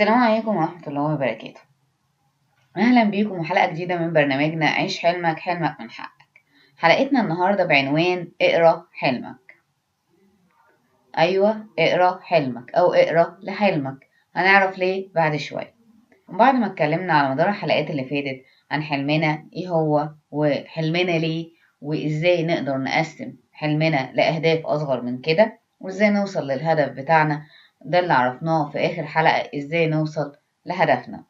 السلام عليكم ورحمة الله وبركاته. أهلا بيكم وحلقة جديدة من برنامجنا عيش حلمك، حلمك من حقك. حلقتنا النهاردة بعنوان اقرأ حلمك. أيوة، اقرأ حلمك أو اقرأ لحلمك. هنعرف ليه بعد شوية. وبعد ما اتكلمنا على مدار الحلقات اللي فاتت عن حلمنا ايه هو وحلمنا ليه وازاي نقدر نقسم حلمنا لأهداف أصغر من كده وازاي نوصل للهدف بتاعنا، ده اللي عرفناه في آخر حلقة، ازاي نوصل لهدفنا.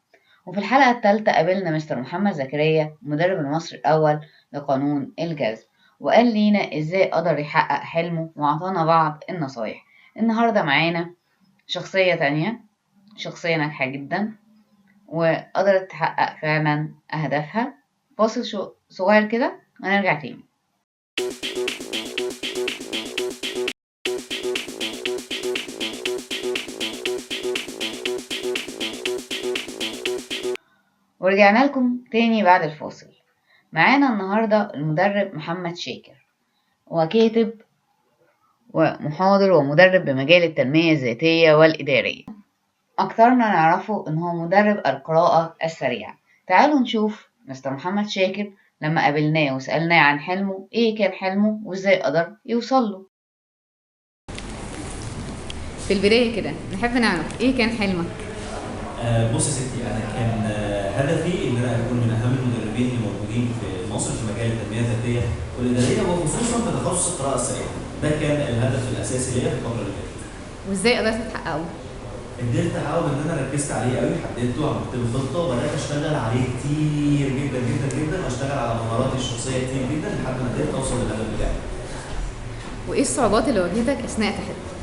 وفي الحلقة الثالثة قابلنا مستر محمد زكريا مدرب المصري الأول لقانون الجذب، وقال لينا ازاي قدر يحقق حلمه وعطانا بعض النصايح. النهاردة معانا شخصية تانية، شخصية ناجحة جدا وقدرت تحقق فعلا أهدافها. فاصل صغير كده ونرجع تاني. ورجعنا لكم تاني بعد الفاصل. معانا النهاردة المدرب محمد شاكر، وكاتب ومحاضر ومدرب بمجال التنمية الذاتية والإدارية. أكثرنا نعرفه إن هو مدرب القراءة السريعة. تعالوا نشوف مستر محمد شاكر لما قابلناه وسألناه عن حلمه، إيه كان حلمه وإزاي قدر يوصل له. في البداية كده نحب نعرف إيه كان حلمك؟ بص يا ستي، انا كان هدفي ان انا اكون من اهم المدربين اللي موجودين في مصر في مجال التنميه الذاتيه والاداريه، وخصوصا بتخصص القراءه السريعه. ده كان الهدف الاساسي ليا في الفتره اللي فاتت. وإزاي قدرت تحققه؟ قدرت احاول ان انا ركزت عليه قوي، حددته، عملت له خطه وبدات اشتغل عليه كتير جدا جدا جدا، واشتغل على مهاراتي الشخصيه كتير جدا لحد ما قدرت اوصل للهدف بتاعي. وإيه الصعوبات اللي واجهتك أثناء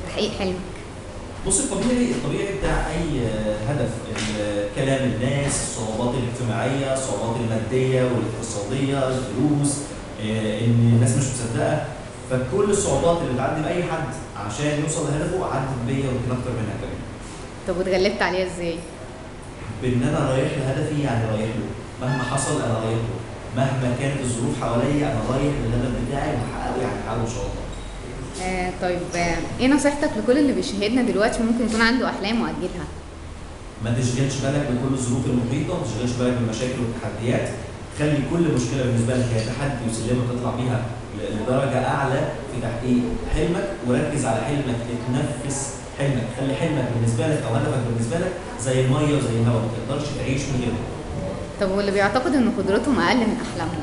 تحقيق حلمك؟ بص، الطبيعي بتاع اي هدف، كلام الناس، الصعوبات الاجتماعيه، الصعوبات الماديه والاقتصاديه، الفلوس، ان الناس مش مصدقه. فكل الصعوبات اللي بتعدي باي حد عشان يوصل لهدفه عدت بيا ويمكن اكتر منها كمان. طب واتغلبت عليها إزاي؟ بان انا رايح لهدفي، يعني رايح له مهما حصل، انا رايح له مهما كانت الظروف حواليا، انا رايح للهدف بتاعي وهحققه، يعني هحققه ان شاء الله. طيب، إيه نصيحتك لكل اللي بيشاهدنا دلوقتي ممكن يكون عنده أحلام وأجلها؟ ما تشغلش بالك بكل الظروف المحيطه، ما تشغلش بالك بالمشاكل والتحديات. خلي كل مشكله بالنسبه لك هي تحدي وسلمه تطلع بيها لدرجه اعلى في تحقيق حلمك، وركز على حلمك، اتنفس حلمك. خلي حلمك بالنسبه لك او هدفك بالنسبه لك زي الميه وزي الهواء، ما تقدرش تعيش من غيره. طب واللي بيعتقد إن قدرتهم أقل من أحلامهم؟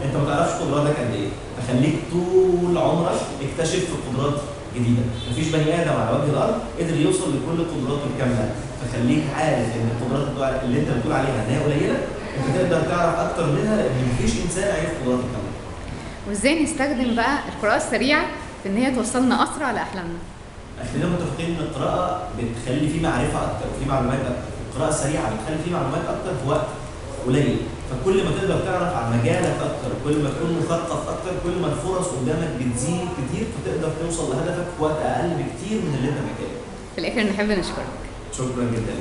انت ما تعرفش قدراتك قد ايه، فخليك طول عمرك اكتشف في قدرات جديده. مفيش بني ادم على وجه الارض قدر يوصل لكل قدراته الكامله، فخليك عارف ان القدرات اللي انت بتقول عليها ان هي قليله، انت تقدر تعرف اكتر منها، لان مفيش انسان عارف قدراته الكامله. وإزاي نستخدم بقى القراءة السريعة في إن هي توصلنا أسرع لأحلامنا؟ خلينا متفقين ان القراءه بتخلي فيه معرفه اكتر وفيه معلومات اكتر. القراءه السريعه بتخلي فيه معلومات اكتر في وقت قليل، فكل ما تقدر تعرف عن مجالك اكتر، كل ما تكون مثقف اكتر، كل ما الفرص قدامك بتزيد كتير، فتقدر توصل لهدفك في وقت اقل بكتير من اللي انت محتاجه. في الآخر نحب نشكرك. شكرا جدا.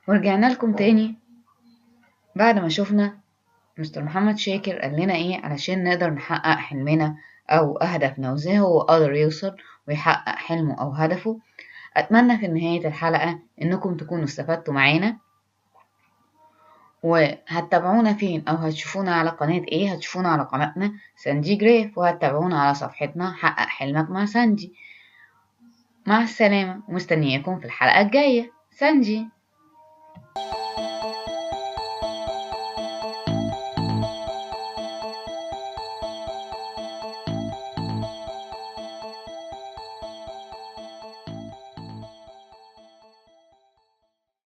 ورجعنا لكم تاني بعد ما شفنا مستر محمد شاكر قال لنا ايه علشان نقدر نحقق حلمنا او اهدافنا، وازاي هو قدر يوصل ويحقق حلمه او هدفه. اتمنى في نهاية الحلقة انكم تكونوا استفدتوا معانا، وهتتابعونا فين او هتشوفونا على قناة ايه؟ هتشوفونا على قناتنا ساندي جريف، وهتتابعونا على صفحتنا حقق حلمك مع ساندي. مع السلامة ومستنياكم في الحلقة الجاية. ساندي.